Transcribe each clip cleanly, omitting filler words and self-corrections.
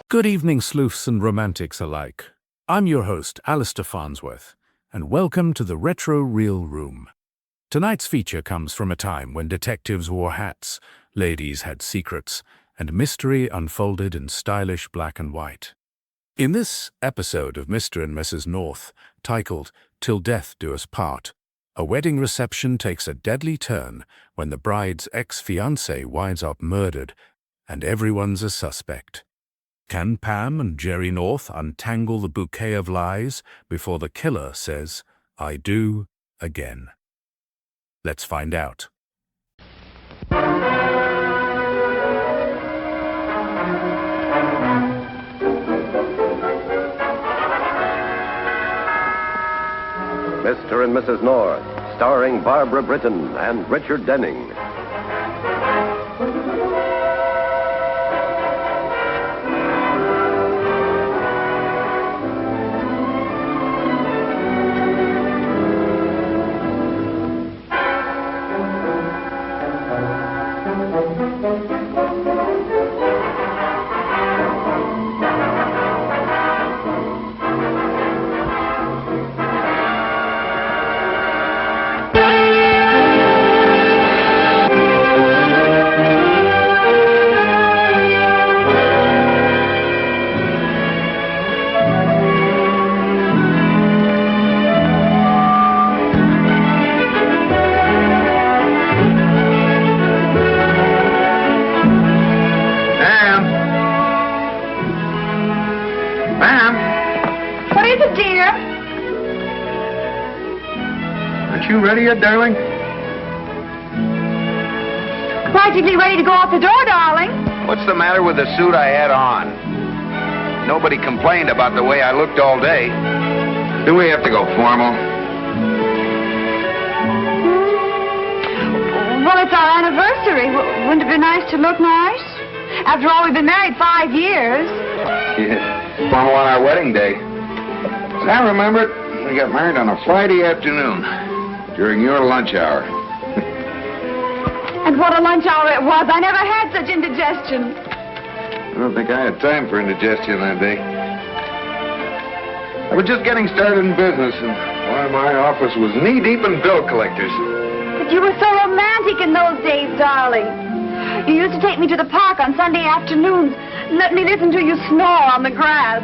Good evening, sleuths and romantics alike. I'm your host, Alistair Farnsworth, and welcome to the Retro Reel Room. Tonight's feature comes from a time when detectives wore hats, ladies had secrets, and mystery unfolded in stylish black and white. In this episode of Mr. and Mrs. North, titled Till Death Do Us Part, a wedding reception takes a deadly turn when the bride's ex-fiancé winds up murdered, and everyone's a suspect. Can Pam and Jerry North untangle the bouquet of lies before the killer says, "I do," again? Let's find out. Mr. and Mrs. North, starring Barbara Britton and Richard Denning. Ready yet, darling? Practically ready to go out the door, darling. What's the matter with the suit I had on? Nobody complained about the way I looked all day. Do we have to go formal? Well, it's our anniversary. Wouldn't it be nice to look nice? After all, we've been married 5 years. Yeah, formal on our wedding day. As I remember it, we got married on a Friday afternoon. During your lunch hour. And what a lunch hour it was. I never had such indigestion. I don't think I had time for indigestion that day. I was just getting started in business, and why, my office was knee-deep in bill collectors. But you were so romantic in those days, darling. You used to take me to the park on Sunday afternoons and let me listen to you snore on the grass.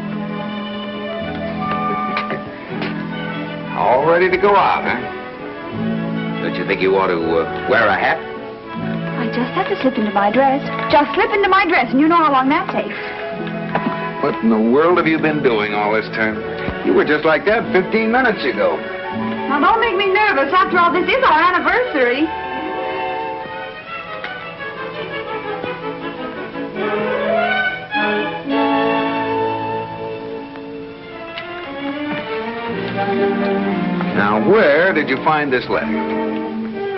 All ready to go out, huh? Don't you think you ought to wear a hat? I just have to slip into my dress. Just slip into my dress, and you know how long that takes. What in the world have you been doing all this time? You were just like that 15 minutes ago. Now, don't make me nervous. After all, this is our anniversary. Now, where did you find this letter?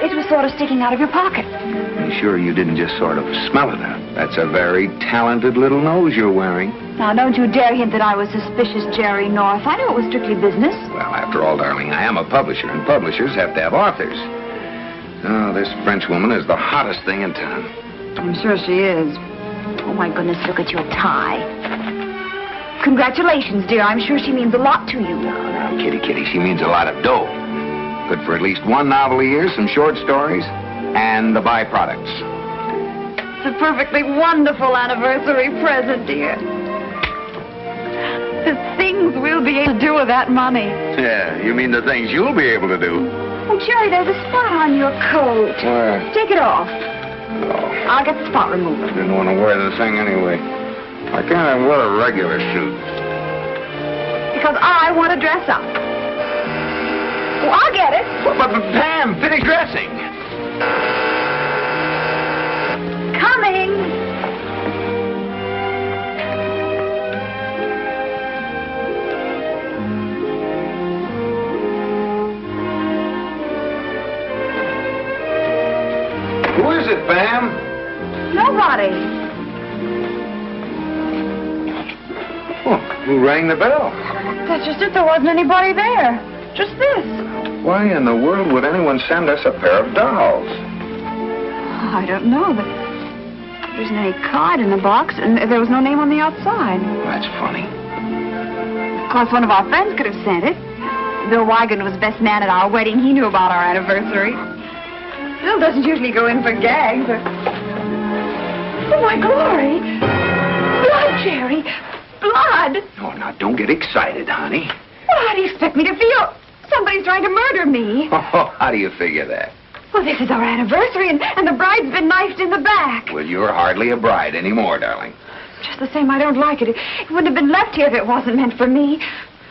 It was sort of sticking out of your pocket. Are you sure you didn't just sort of smell it out? That's a very talented little nose you're wearing. Now, don't you dare hint that I was suspicious, Jerry North. I knew it was strictly business. Well, after all, darling, I am a publisher, and publishers have to have authors. Oh, this French woman is the hottest thing in town. I'm sure she is. Oh, my goodness, look at your tie. Congratulations, dear. I'm sure she means a lot to you. Now, kitty, she means a lot of dough. Good for at least one novel a year, some short stories, and the byproducts. It's a perfectly wonderful anniversary present, dear. The things we'll be able to do with that money. Yeah, you mean the things you'll be able to do. Oh, Jerry, there's a spot on your coat. Where? Take it off. Oh. I'll get the spot remover. I didn't want to wear the thing anyway. Why can't I wear a regular suit? Because I want to dress up. Well, I'll get it. But Pam, finish dressing. Coming. Who is it, Pam? Nobody. Oh, who rang the bell? That's just it. There wasn't anybody there. Just this. Why in the world would anyone send us a pair of dolls? I don't know, but There isn't any card in the box, and there was no name on the outside. That's funny. Of course, one of our friends could have sent it. Bill Wigan was best man at our wedding. He knew about our anniversary. Bill doesn't usually go in for gags. Oh, my glory! Blood, Jerry! Blood! Oh, now, don't get excited, honey. Well, how do you expect me to feel? Somebody's trying to murder me. Oh, how do you figure that? Well, this is our anniversary, and the bride's been knifed in the back. Well, you're hardly a bride anymore, darling. Just the same, I don't like it. It wouldn't have been left here if it wasn't meant for me.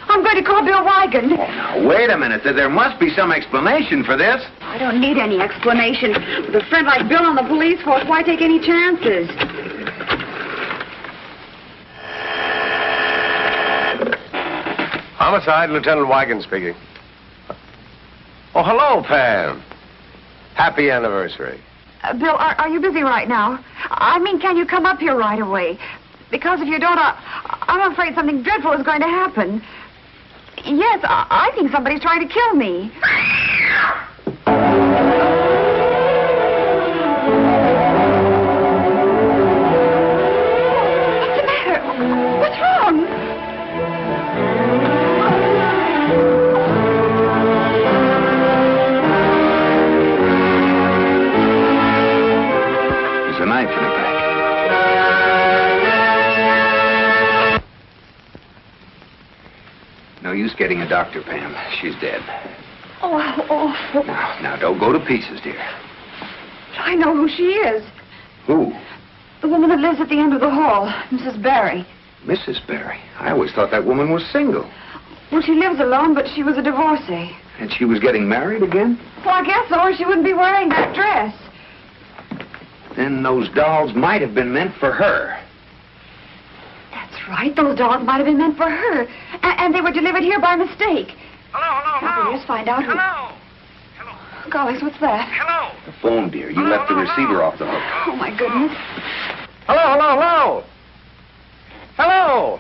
I'm going to call Bill Wigan. Oh, now, wait a minute. There must be some explanation for this. I don't need any explanation. With a friend like Bill on the police force, why take any chances? Homicide, Lieutenant Wigan speaking. Oh, hello, Pam. Happy anniversary. Bill, are you busy right now? I mean, can you come up here right away? Because if you don't, I'm afraid something dreadful is going to happen. Yes, I think somebody's trying to kill me. What's the matter? What's wrong? There's a knife in her back. No use getting a doctor, Pam. She's dead. Oh, how awful. Now, don't go to pieces, dear. I know who she is. Who? The woman that lives at the end of the hall, Mrs. Barry. Mrs. Barry. I always thought that woman was single. Well, she lives alone, but she was a divorcee. And she was getting married again? Well, I guess so, or she wouldn't be wearing that dress. Then those dolls might have been meant for her. That's right. Those dolls might have been meant for her. And they were delivered here by mistake. Hello. Let's find out who... Hello. Gollies, what's that? Hello. The phone, dear. You left the receiver off the hook. Oh, my goodness. Hello. Hello.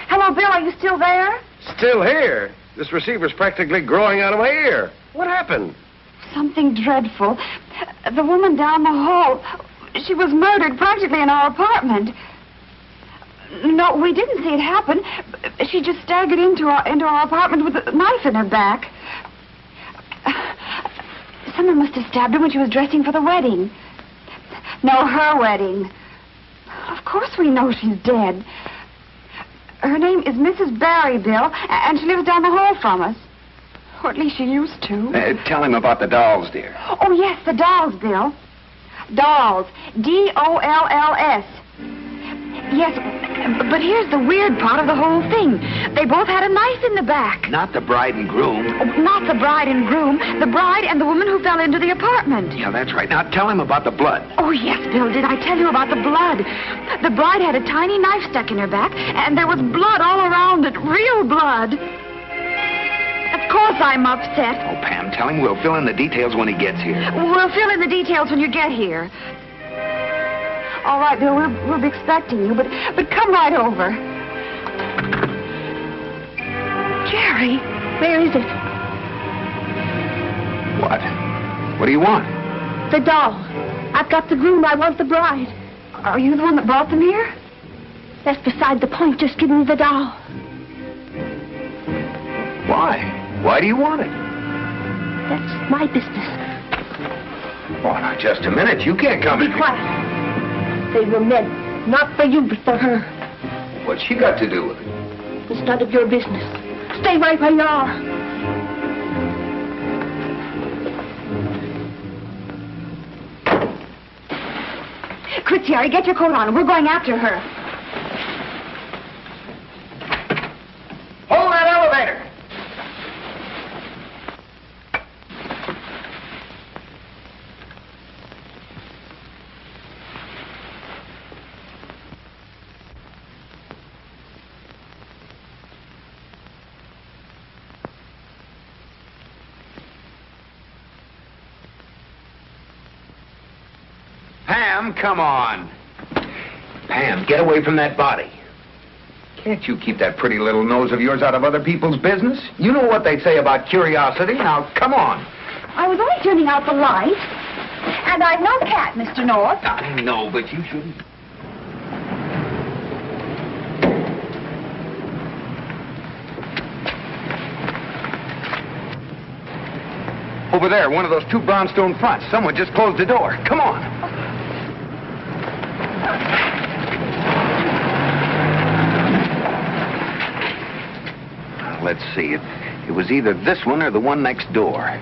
Hello, Bill, are you still there? Still here. This receiver's practically growing out of my ear. What happened? Something dreadful. The woman down the hall, she was murdered practically in our apartment. No, we didn't see it happen. She just staggered into our apartment with a knife in her back. Someone must have stabbed her when she was dressing for the wedding. No, her wedding. Of course we know she's dead. Her name is Mrs. Barry, Bill, and she lives down the hall from us. Or at least she used to. Tell him about the dolls, dear. Oh, yes, the dolls, Bill. Dolls. D-O-L-L-S. Yes, but here's the weird part of the whole thing. They both had a knife in the back. Not the bride and groom. Oh, not the bride and groom. The bride and the woman who fell into the apartment. Yeah, that's right. Now tell him about the blood. Oh, yes, Bill, did I tell you about the blood? The bride had a tiny knife stuck in her back, and there was blood all around it. Real blood. Of course I'm upset. Oh, Pam, tell him we'll fill in the details when he gets here. We'll fill in the details when you get here. All right, Bill, we'll be expecting you, but come right over. Jerry, where is it? What? What do you want? The doll. I've got the groom. I want the bride. Are you the one that brought them here? That's beside the point. Just give me the doll. Why? Why do you want it? That's my business. Oh, now, just a minute. You can't come Be in. quiet. They were meant not for you, but for her. What's she got to do with it? It's none of your business. Stay right where you are. Quick, Jerry, get your coat on. We're going after her. Hold that elevator! Pam, come on. Pam, get away from that body. Can't you keep that pretty little nose of yours out of other people's business? You know what they say about curiosity. Now, come on. I was only turning out the light. And I'm no cat, Mr. North. I know, but you shouldn't. Over there, one of those two brownstone fronts. Someone just closed the door. Come on. Let's see. It was either this one or the one next door.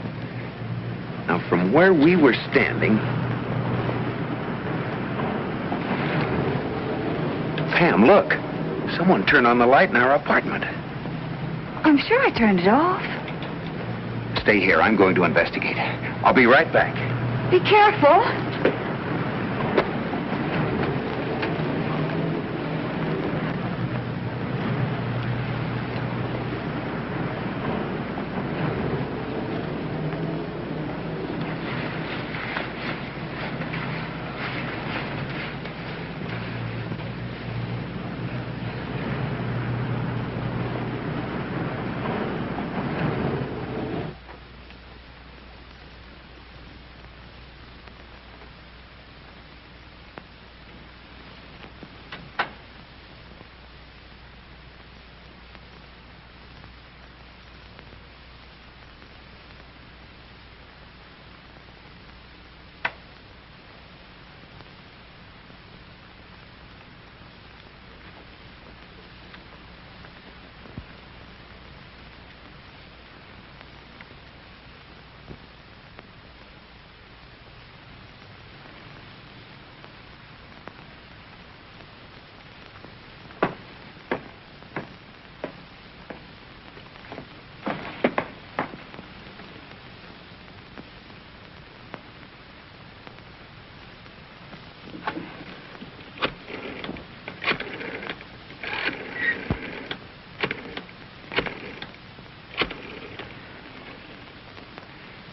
Now, from where we were standing... Pam, look. Someone turned on the light in our apartment. I'm sure I turned it off. Stay here. I'm going to investigate. I'll be right back. Be careful.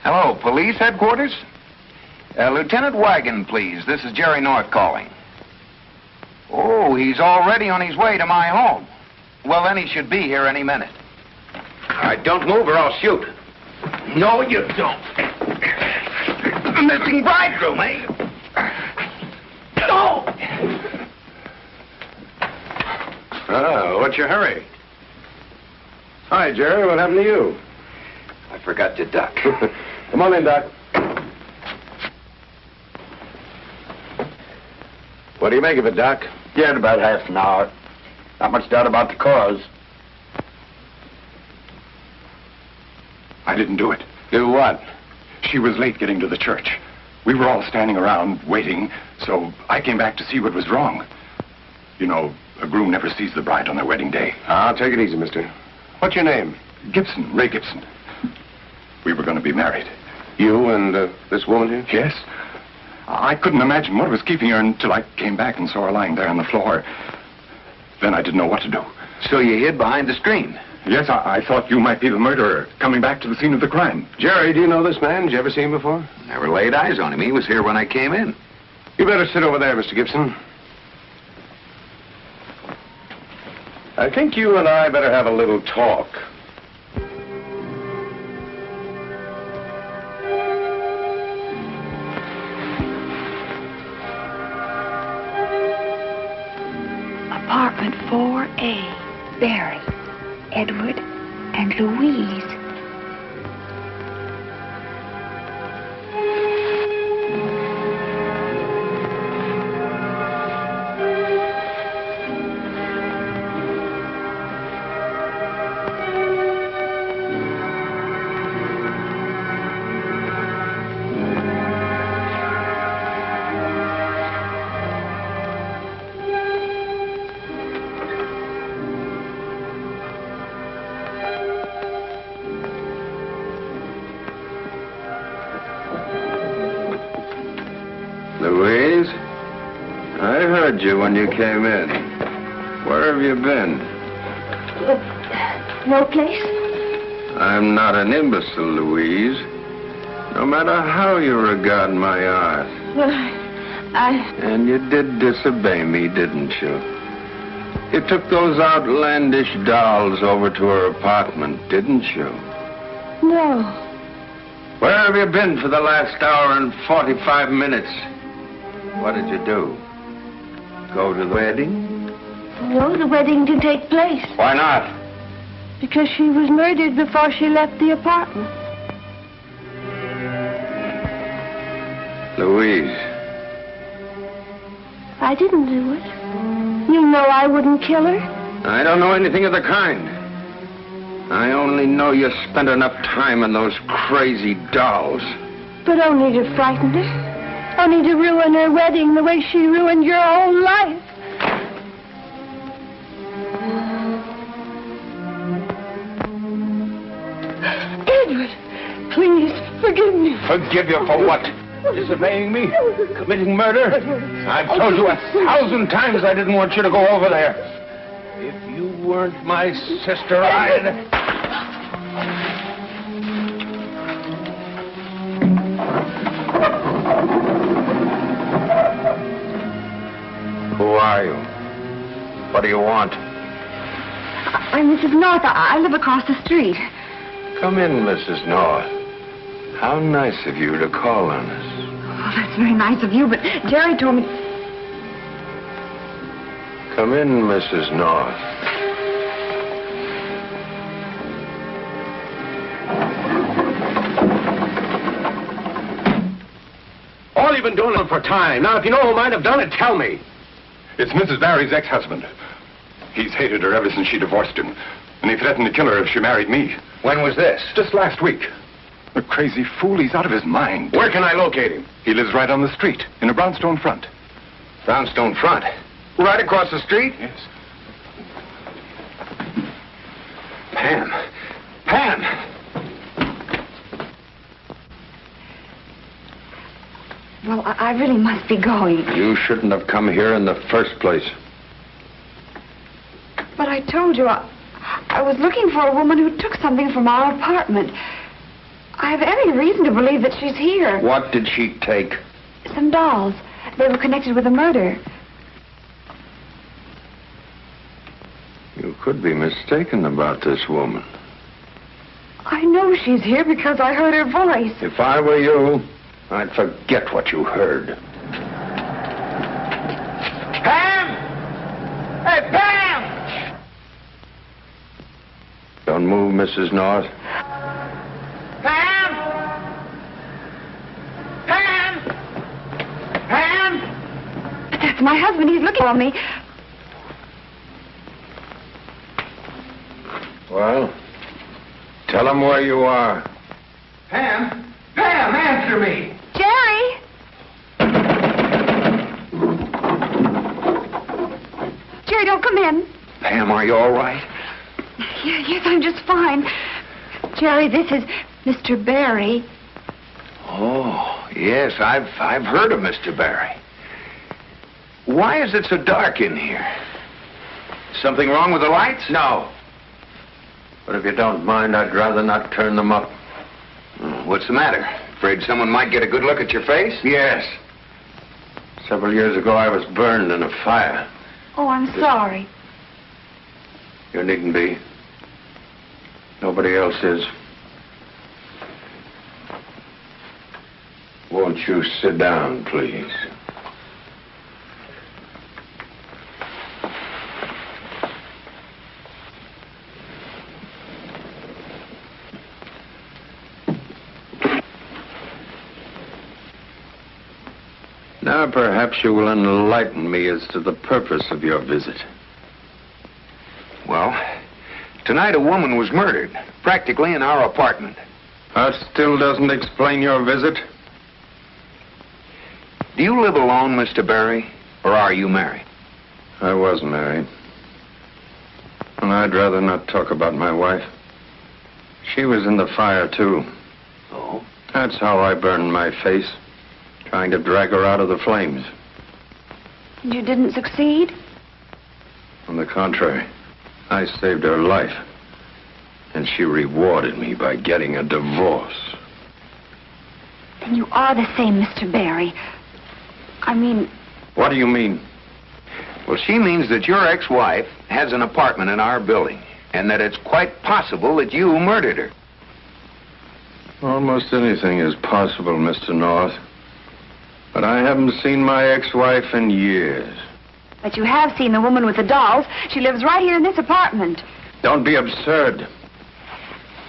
Hello, police headquarters? Lieutenant Wagon, please. This is Jerry North calling. Oh, he's already on his way to my home. Well, then he should be here any minute. All right, don't move or I'll shoot. No, you don't. The missing bridegroom, eh? No! What's your hurry? Hi, Jerry. What happened to you? I forgot to duck. Come on in, Doc. What do you make of it, Doc? Yeah, in about half an hour. Not much doubt about the cause. I didn't do it. Do what? She was late getting to the church. We were all standing around waiting, so I came back to see what was wrong. You know, a groom never sees the bride on their wedding day. I'll take it easy, mister. What's your name? Gibson, Ray Gibson. We were going to be married. You and this woman here? Yes. I couldn't imagine what was keeping her until I came back and saw her lying there on the floor. Then I didn't know what to do. So you hid behind the screen? Yes, I thought you might be the murderer, coming back to the scene of the crime. Jerry, do you know this man? Did you ever see him before? Never laid eyes on him. He was here when I came in. You better sit over there, Mr. Gibson. I think you and I better have a little talk. Apartment 4A. Barry, Edward, and Louise. Louise, I heard you when you came in. Where have you been? No place? I'm not an imbecile, Louise. No matter how you regard my art. Well, And you did disobey me, didn't you? You took those outlandish dolls over to her apartment, didn't you? No. Where have you been for the last hour and 45 minutes? What did you do? Go to the wedding? No, the wedding didn't take place Why not? because she was murdered before she left the apartment. Louise. I didn't do it. You know I wouldn't kill her. I don't know anything of the kind. I only know you spent enough time on those crazy dolls. But only to frighten her. Only to ruin her wedding the way she ruined your whole life. Edward, please, forgive me. Forgive you for what? Disobeying me? Committing murder? I've told you 1,000 times I didn't want you to go over there. If you weren't my sister, I'd... Who are you? What do you want? I'm Mrs. North. I live across the street. Come in, Mrs. North. How nice of you to call on us. Oh, that's very nice of you, but Jerry told me... Come in, Mrs. North. All you've been doing it for time. Now, if you know who might have done it, tell me. It's Mrs. Barry's ex-husband. He's hated her ever since she divorced him. And he threatened to kill her if she married me. When was this? Just last week. The crazy fool, he's out of his mind. Where can I locate him? He lives right on the street, in a brownstone front. Brownstone Front. Right across the street? Yes. Pam. Pam! Well, I really must be going. You shouldn't have come here in the first place. But I told you, I was looking for a woman who took something from our apartment. I have every reason to believe that she's here. What did she take? Some dolls. They were connected with a murder. You could be mistaken about this woman. I know she's here because I heard her voice. If I were you, I'd forget what you heard. Pam! Hey, Pam! Don't move, Mrs. North. Pam! Pam! Pam! But that's my husband. He's looking for me. Well, tell him where you are. Pam! Pam, answer me! Jerry! Jerry, don't come in. Pam, are you all right? Yes, I'm just fine. Jerry, this is Mr. Barry. Oh, yes, I've heard of Mr. Barry. Why is it so dark in here? Something wrong with the lights? No. But if you don't mind, I'd rather not turn them up. What's the matter? Afraid someone might get a good look at your face? Yes. Several years ago, I was burned in a fire. Oh, I'm sorry. You needn't be. Nobody else is. Won't you sit down, please? Now, perhaps you will enlighten me as to the purpose of your visit. Well, tonight a woman was murdered, practically in our apartment. That still doesn't explain your visit. Do you live alone, Mr. Barry, or are you married? I was married. And I'd rather not talk about my wife. She was in the fire, too. Oh? That's how I burned my face, trying to drag her out of the flames. You didn't succeed? On the contrary, I saved her life. And she rewarded me by getting a divorce. Then you are the same, Mr. Barry. I mean... What do you mean? Well, she means that your ex-wife has an apartment in our building, and that it's quite possible that you murdered her. Almost anything is possible, Mr. North. But I haven't seen my ex-wife in years. But you have seen the woman with the dolls. She lives right here in this apartment. Don't be absurd.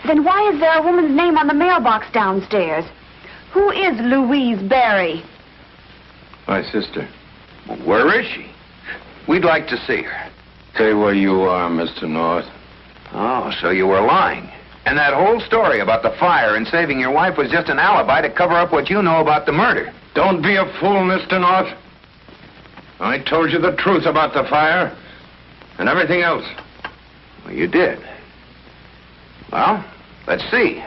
Then why is there a woman's name on the mailbox downstairs? Who is Louise Barry? My sister. Where is she? We'd like to see her. Stay where you are, Mr. North. Oh, so you were lying. And that whole story about the fire and saving your wife was just an alibi to cover up what you know about the murder. Don't be a fool, Mr. North. I told you the truth about the fire and everything else. Well, you did. Well, let's see.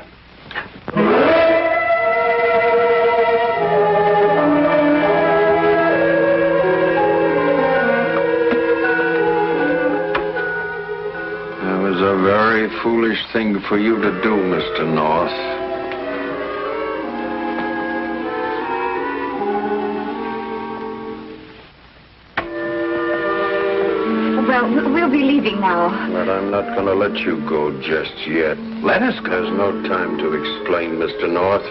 That was a very foolish thing for you to do, Mr. North. Well, we'll be leaving now. But I'm not going to let you go just yet. Let us go. There's no time to explain, Mr. North.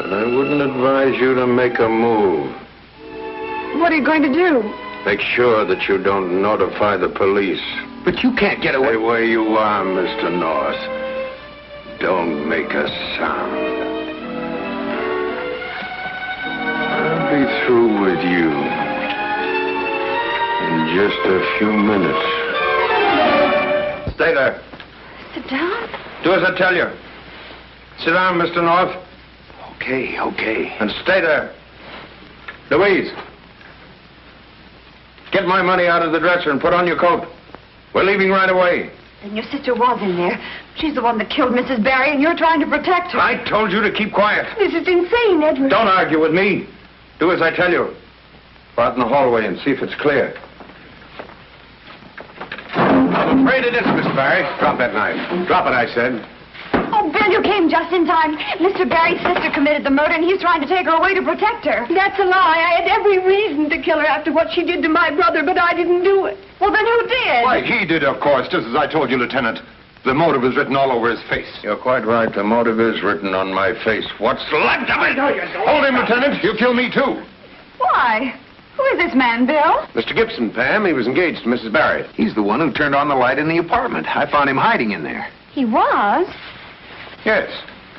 And I wouldn't advise you to make a move. What are you going to do? Make sure that you don't notify the police. But you can't get away. Stay where you are, Mr. North. Don't make a sound. I'll be through with you in just a few minutes. Stay there. Sit down? Do as I tell you. Sit down, Mr. North. Okay, okay. And stay there. Louise, get my money out of the dresser and put on your coat. We're leaving right away. Then your sister was in there. She's the one that killed Mrs. Barry, and you're trying to protect her. I told you to keep quiet. This is insane, Edward. Don't argue with me. Do as I tell you. Go out in the hallway and see if it's clear. I'm afraid it is, Miss Barry. Drop that knife. Drop it, I said. Oh, Bill, you came just in time. Mr. Barry's sister committed the murder, and he's trying to take her away to protect her. That's a lie. I had every reason to kill her after what she did to my brother, but I didn't do it. Well, then who did? Why, he did, of course, just as I told you, Lieutenant. The motive is written all over his face. You're quite right. The motive is written on my face. What's left of it? Hold him, Lieutenant. He'll kill me, too. Why? Who is this man, Bill? Mr. Gibson, Pam. He was engaged to Mrs. Barry. He's the one who turned on the light in the apartment. I found him hiding in there. He was? Yes.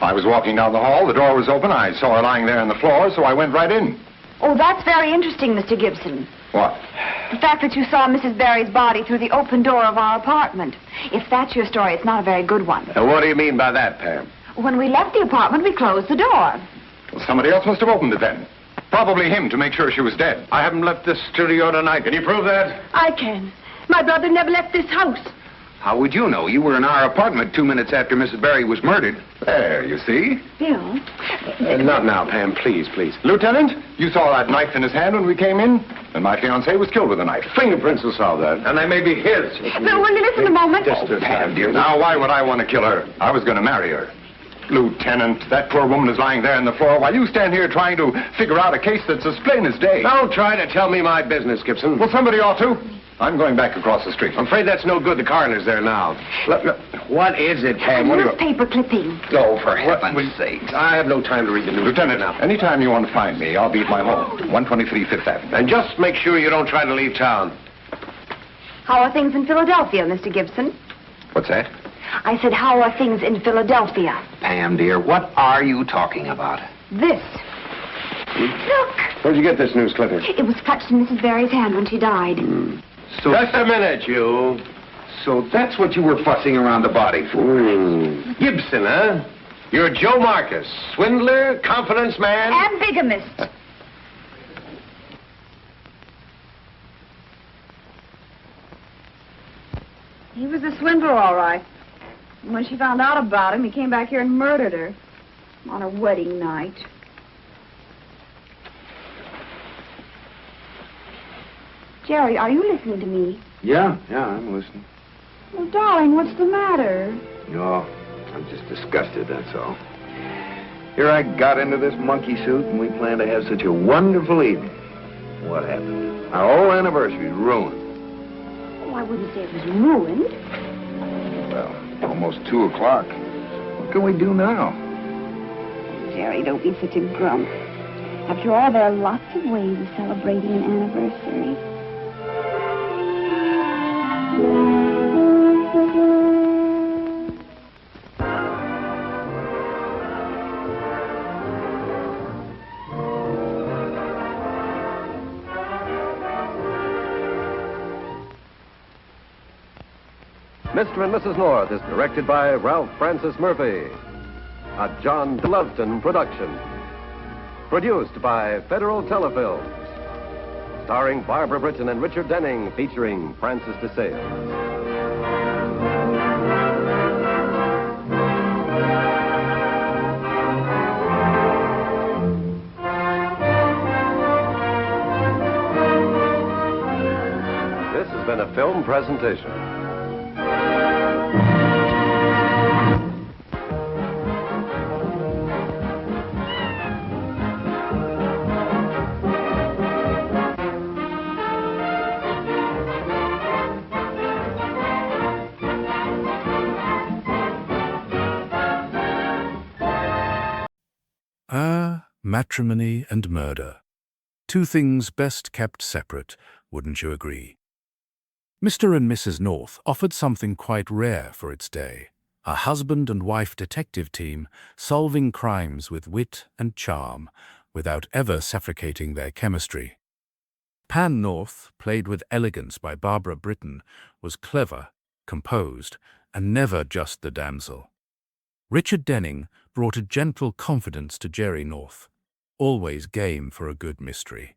I was walking down the hall. The door was open. I saw her lying there on the floor, so I went right in. Oh, that's very interesting, Mr. Gibson. What? The fact that you saw Mrs. Barry's body through the open door of our apartment. If that's your story, it's not a very good one. What do you mean by that, Pam? When we left the apartment, we closed the door. Well, somebody else must have opened it then. Probably him to make sure she was dead. I haven't left this studio tonight. Can you prove that? I can. My brother never left this house. How would you know? You were in our apartment 2 minutes after Mrs. Barry was murdered. There, you see? Bill? Not now, Pam. Please, please. Lieutenant, you saw that knife in his hand when we came in? And my fiancée was killed with a knife. Fingerprints will solve that. And they may be his. Bill, will you listen a moment? Pam, dear. Now, why would I want to kill her? I was going to marry her. Lieutenant, that poor woman is lying there on the floor while you stand here trying to figure out a case that's as plain as day. Don't try to tell me my business, Gibson. Well, somebody ought to. I'm going back across the street. I'm afraid that's no good. The coroner's there now. Look, what is it, Pam? What do you... Newspaper clipping. Oh, for heaven's sake. I have no time to read the news. Lieutenant, now. anytime you want to find me, I'll be at my home, 123 Fifth Avenue. And just make sure you don't try to leave town. How are things in Philadelphia, Mr. Gibson? What's that? I said, how are things in Philadelphia? Pam, dear, what are you talking about? This. Look. Where'd you get this news clipping? It was clutched in Mrs. Barry's hand when she died. So, Just a minute, you. so that's what you were fussing around the body for. Gibson, huh? You're Joe Marcus, swindler, confidence man. And bigamist. He was a swindler, all right. And when she found out about him, he came back here and murdered her on her wedding night. Jerry, are you listening to me? Yeah, I'm listening. Well, darling, what's the matter? No, I'm just disgusted, that's all. Here I got into this monkey suit, and we planned to have such a wonderful evening. What happened? Our whole anniversary's ruined. Oh, I wouldn't say it was ruined. Well, almost 2 o'clock. What can we do now? Jerry, don't be such a grump. After all, there are lots of ways of celebrating an anniversary. Mr. and Mrs. North is directed by Ralph Francis Murphy. A John Loveston production. Produced by Federal Telefilms. Starring Barbara Britton and Richard Denning, featuring Francis DeSales. This has been a film presentation. Matrimony and murder. Two things best kept separate, wouldn't you agree? Mr. and Mrs. North offered something quite rare for its day. A husband and wife detective team solving crimes with wit and charm without ever suffocating their chemistry. Pam North, played with elegance by Barbara Britton, was clever, composed, and never just the damsel. Richard Denning brought a gentle confidence to Jerry North, always game for a good mystery.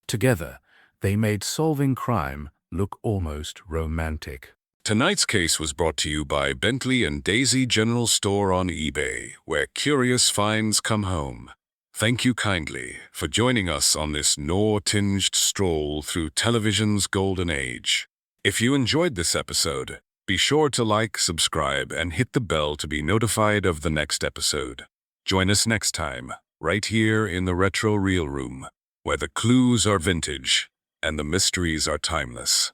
Together, they made solving crime look almost romantic. Tonight's case was brought to you by Bentley and Daisy General Store on eBay, where curious finds come home. Thank you kindly for joining us on this noir-tinged stroll through television's golden age. If you enjoyed this episode, be sure to like, subscribe, and hit the bell to be notified of the next episode. Join us next time, right here in the Retro Reel Room, where the clues are vintage and the mysteries are timeless.